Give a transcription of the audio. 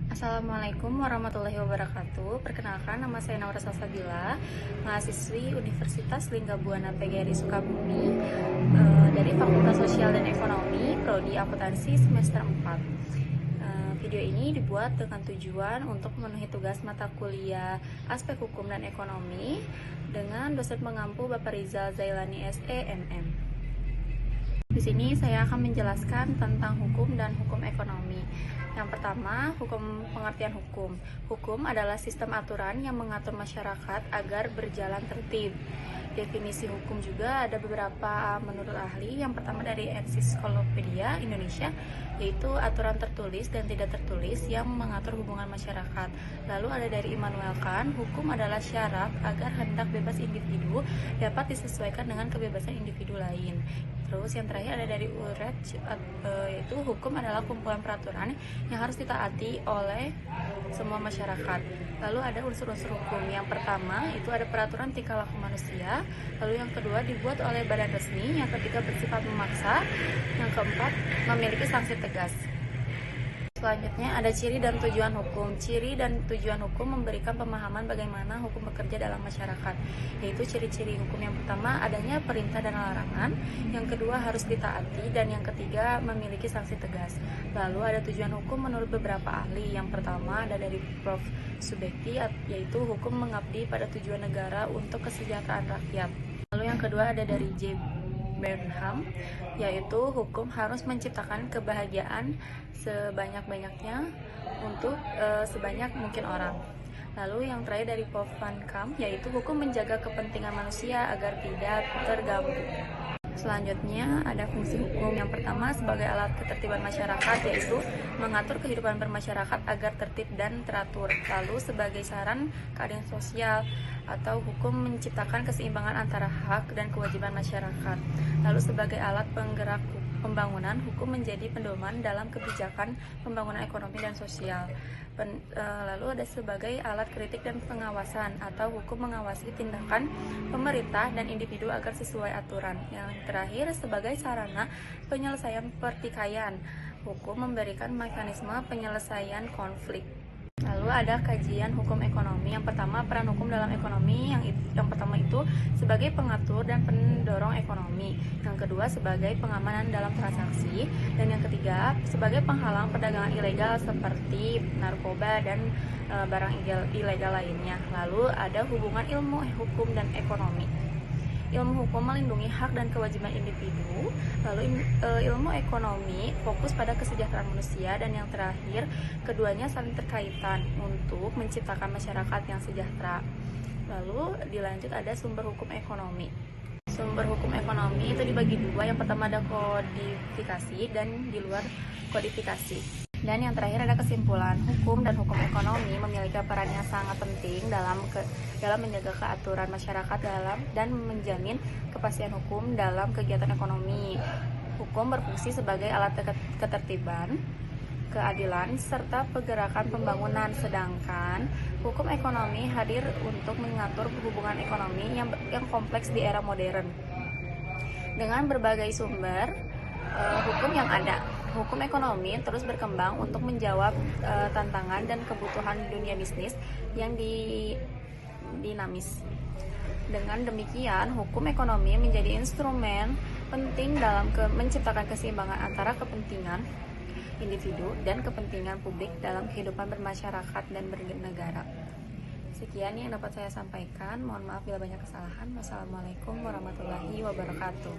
Assalamualaikum warahmatullahi wabarakatuh. Perkenalkan, nama saya Naura Salsabila, mahasiswi Universitas Lingga Buana PGRI Sukabumi, dari Fakultas Sosial dan Ekonomi, Prodi Akuntansi semester 4. Video ini dibuat dengan tujuan untuk memenuhi tugas mata kuliah Aspek Hukum dan Ekonomi dengan dosen pengampu Bapak Rizal Zailani SE, MM. Di sini saya akan menjelaskan tentang hukum dan hukum ekonomi. Yang pertama, hukum pengertian hukum. Hukum adalah sistem aturan yang mengatur masyarakat agar berjalan tertib. Definisi hukum juga ada beberapa menurut ahli. Yang pertama dari Ensiklopedia Indonesia, yaitu aturan tertulis dan tidak tertulis yang mengatur hubungan masyarakat. Lalu ada dari Immanuel Kant, hukum adalah syarat agar hendak bebas individu dapat disesuaikan dengan kebebasan individu lain. Terus yang terakhir ada dari Ulreich, yaitu hukum adalah kumpulan peraturan yang harus ditaati oleh semua masyarakat. Lalu ada unsur-unsur hukum. Yang pertama itu ada peraturan tingkah laku manusia. Lalu yang kedua dibuat oleh badan resmi. Yang ketiga bersifat memaksa. Yang keempat memiliki sanksi tegas. Selanjutnya ada ciri dan tujuan hukum. Ciri dan tujuan hukum memberikan pemahaman bagaimana hukum bekerja dalam masyarakat, yaitu ciri-ciri hukum. Yang pertama adanya perintah dan larangan, yang kedua harus ditaati, dan yang ketiga memiliki sanksi tegas. Lalu ada tujuan hukum menurut beberapa ahli. Yang pertama ada dari Prof. Subekti, yaitu hukum mengabdi pada tujuan negara untuk kesejahteraan rakyat. Lalu yang kedua ada dari J. Burnham, yaitu hukum harus menciptakan kebahagiaan sebanyak-banyaknya untuk sebanyak mungkin orang. Lalu yang terakhir dari Paul Van Kamp, yaitu hukum menjaga kepentingan manusia agar tidak terganggu. Selanjutnya ada fungsi hukum. Yang pertama sebagai alat ketertiban masyarakat, yaitu mengatur kehidupan bermasyarakat agar tertib dan teratur. Lalu sebagai saran keadilan sosial atau hukum menciptakan keseimbangan antara hak dan kewajiban masyarakat. Lalu sebagai alat penggerak pembangunan, hukum menjadi pedoman dalam kebijakan pembangunan ekonomi dan sosial. Lalu ada sebagai alat kritik dan pengawasan atau hukum mengawasi tindakan pemerintah dan individu agar sesuai aturan. Yang terakhir sebagai sarana penyelesaian pertikaian, hukum memberikan mekanisme penyelesaian konflik. Lalu ada kajian hukum ekonomi. Yang pertama peran hukum dalam ekonomi. Yang pertama itu sebagai pengatur dan pendorong ekonomi. Yang kedua sebagai pengamanan dalam transaksi. Dan yang ketiga sebagai penghalang perdagangan ilegal seperti narkoba dan barang ilegal lainnya. Lalu ada hubungan ilmu hukum dan ekonomi. Ilmu hukum melindungi hak dan kewajiban individu. Lalu ilmu ekonomi fokus pada kesejahteraan manusia. Dan yang terakhir, keduanya saling terkaitan untuk menciptakan masyarakat yang sejahtera. Lalu dilanjut ada sumber hukum ekonomi. Sumber hukum ekonomi itu dibagi dua. Yang pertama ada kodifikasi dan di luar kodifikasi. Dan yang terakhir ada kesimpulan. Hukum dan hukum ekonomi memiliki peran yang sangat penting dalam menjaga keaturan masyarakat dan menjamin kepastian hukum dalam kegiatan ekonomi. Hukum berfungsi sebagai alat ketertiban, keadilan, serta pergerakan pembangunan, sedangkan hukum ekonomi hadir untuk mengatur hubungan ekonomi yang kompleks di era modern. Dengan berbagai sumber hukum yang ada, hukum ekonomi terus berkembang untuk menjawab tantangan dan kebutuhan dunia bisnis yang dinamis. Dengan demikian, hukum ekonomi menjadi instrumen penting dalam menciptakan keseimbangan antara kepentingan individu dan kepentingan publik dalam kehidupan bermasyarakat dan bernegara. Sekian yang dapat saya sampaikan. Mohon maaf bila banyak kesalahan. Wassalamualaikum warahmatullahi wabarakatuh.